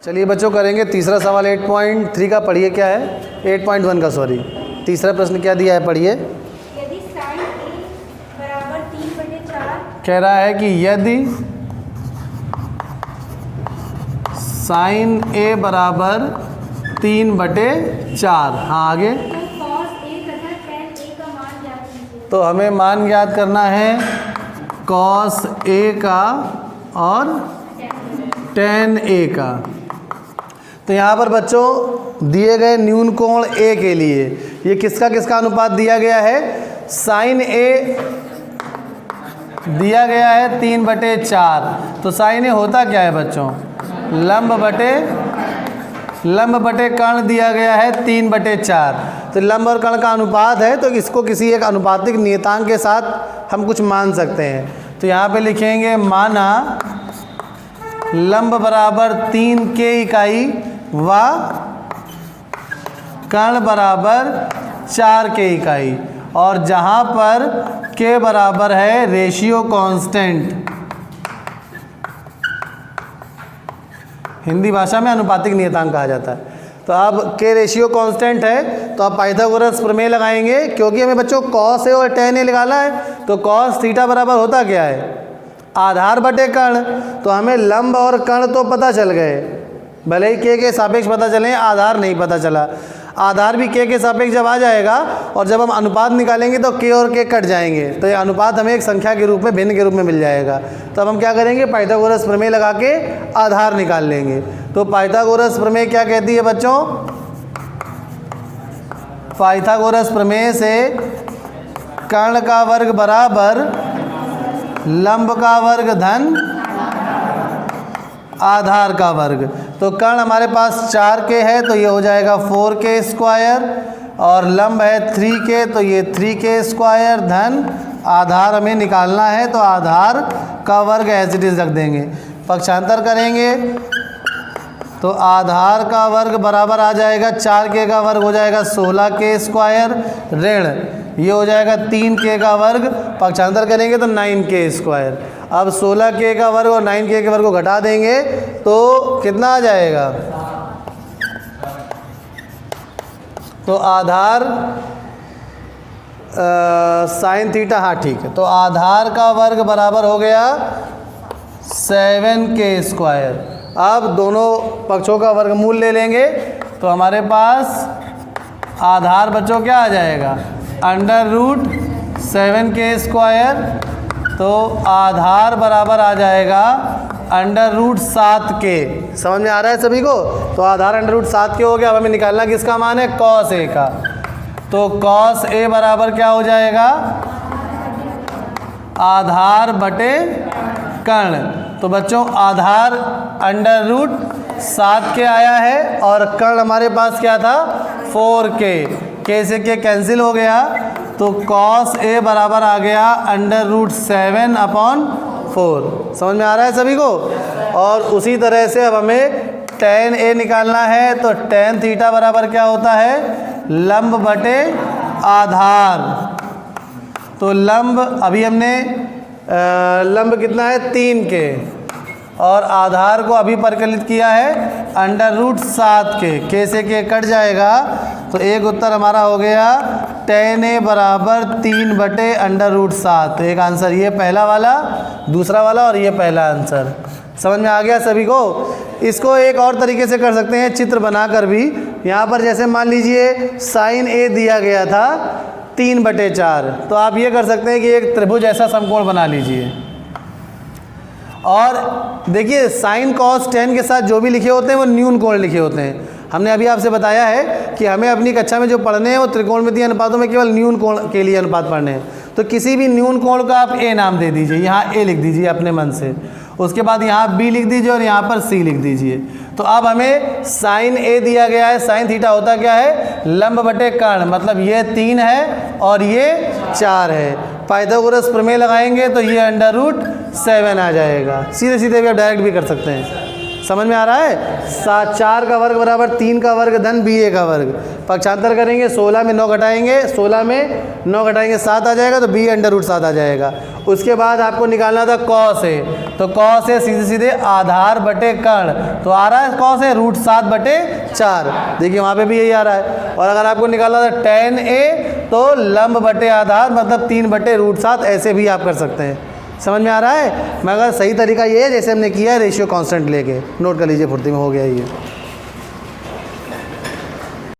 चलिए बच्चों करेंगे तीसरा सवाल 8.3 का। पढ़िए क्या है 8.1 का, सॉरी। तीसरा प्रश्न क्या दिया है, पढ़िए। यदि साइन ए बराबर 3/4 कह रहा है कि यदि साइन ए बराबर 3/4, हाँ आगे, तो कॉस ए तथा टेन ए का मान ज्ञात कीजिए। तो हमें मान ज्ञात करना है कॉस ए का और टेन ए का। तो यहाँ पर बच्चों दिए गए न्यून कोण ए के लिए ये किसका किसका अनुपात दिया गया है। साइन ए दिया गया है 3/4। तो साइन ए होता क्या है बच्चों, लंब बटे कर्ण दिया गया है 3/4। तो लंब और कर्ण का अनुपात है, तो इसको किसी एक अनुपातिक नियतांक के साथ हम कुछ मान सकते हैं। तो यहाँ पे लिखेंगे माना लंब बराबर 3 के इकाई व कर्ण बराबर 4 के इकाई, और जहाँ पर के बराबर है रेशियो कांस्टेंट, हिंदी भाषा में अनुपातिक नियतांक कहा जाता है। तो अब के रेशियो कांस्टेंट है, तो आप पाइथागोरस प्रमेय लगाएंगे, क्योंकि हमें बच्चों कॉस ए और टेन ए निकाला है। तो कॉस थीटा बराबर होता क्या है, आधार बटे कर्ण। तो हमें लंब और कर्ण तो पता चल गए, भले ही के सापेक्ष पता चले, आधार नहीं पता चला। आधार भी के सापेक्ष जब आ जाएगा और जब हम अनुपात निकालेंगे तो के और के कट जाएंगे, तो ये अनुपात हमें एक संख्या के रूप में, भिन्न के रूप में मिल जाएगा। तो अब हम क्या करेंगे, पाइथागोरस प्रमेय लगा के आधार निकाल लेंगे। तो पाइथागोरस प्रमेय क्या कहती है बच्चों, पाइथागोरस प्रमेय से कर्ण का वर्ग बराबर लंब का वर्ग धन आधार का वर्ग। तो कर्ण हमारे पास 4 के है, तो ये हो जाएगा 4k स्क्वायर, और लंब है 3k, तो ये 3k स्क्वायर धन आधार हमें निकालना है। तो आधार का वर्ग एज इट इज रख देंगे, पक्षांतर करेंगे तो आधार का वर्ग बराबर आ जाएगा 4k का वर्ग हो जाएगा 16k स्क्वायर, ऋण ये हो जाएगा 3k का वर्ग, पक्षांतर करेंगे तो 9k स्क्वायर। अब 16k का वर्ग और 9k के वर्ग को घटा देंगे तो कितना आ जाएगा, तो आधार साइन थीटा, हाँ ठीक है। तो आधार का वर्ग बराबर हो गया 7k स्क्वायर। अब दोनों पक्षों का वर्गमूल ले लेंगे, तो हमारे पास आधार बच्चों क्या आ जाएगा, √7k स्क्वायर। तो आधार बराबर आ जाएगा √7k। समझ में आ रहा है सभी को। तो आधार √7k हो गया। अब हमें निकालना किसका मान है, कॉस ए का। तो कॉस ए बराबर क्या हो जाएगा, आधार बटे कर्ण। तो बच्चों आधार √7k आया है, और कर्ण हमारे पास क्या था 4k, के से के कैंसिल हो गया। तो कॉस ए बराबर आ गया √7/4। समझ में आ रहा है सभी को। और उसी तरह से अब हमें टेन ए निकालना है। तो टेन थीटा बराबर क्या होता है, लंब बटे आधार। तो लंब अभी हमने लंब कितना है 3k, और आधार को अभी परिकलित किया है √7k, के से के कट जाएगा। तो एक उत्तर हमारा हो गया टेन ए बराबर 3/√7। तो एक आंसर ये पहला वाला, दूसरा वाला और ये पहला आंसर। समझ में आ गया सभी को। इसको एक और तरीके से कर सकते हैं, चित्र बनाकर भी। यहाँ पर जैसे मान लीजिए साइन ए दिया गया था 3/4, तो आप ये कर सकते हैं कि एक त्रिभुज ऐसा समकोण बना लीजिए, और देखिए साइन कॉस टेन के साथ जो भी लिखे होते हैं वो न्यून कोण लिखे होते हैं। हमने अभी आपसे बताया है कि हमें अपनी कक्षा में जो पढ़ने हैं वो त्रिकोणमितीय अनुपातों में केवल न्यून कोण के लिए अनुपात पढ़ने हैं। तो किसी भी न्यून कोण का आप ए नाम दे दीजिए, यहाँ ए लिख दीजिए अपने मन से, उसके बाद यहाँ बी लिख दीजिए और यहाँ पर सी लिख दीजिए। तो अब हमें साइन ए दिया गया है, साइन थीटा होता क्या है, लंब बटे कर्ण, मतलब ये 3 है और ये 4 है। पाइथागोरस प्रमेय लगाएंगे तो ये √7 आ जाएगा। सीधे सीधे भी आप डायरेक्ट भी कर सकते हैं। समझ में आ रहा है। 4 का वर्ग बराबर 3 का वर्ग धन BA का वर्ग। पक्षांतर करेंगे, 16 में 9 घटाएंगे, 16 में 9 घटाएंगे 7 आ जाएगा, तो B √7 आ जाएगा। उसके बाद आपको निकालना था कॉस है, तो कॉस है सीधे सीधे आधार बटे कर्ण, तो आ रहा है कॉस है √7/4। देखिए वहाँ पे भी यही आ रहा है। और अगर आपको निकालना था tan A, तो लंब बटे आधार मतलब 3/√7, ऐसे भी आप कर सकते हैं। समझ में आ रहा है। मगर सही तरीका ये है जैसे हमने किया है, रेशियो कांस्टेंट लेके। नोट कर लीजिए फुर्ती में, हो गया ये।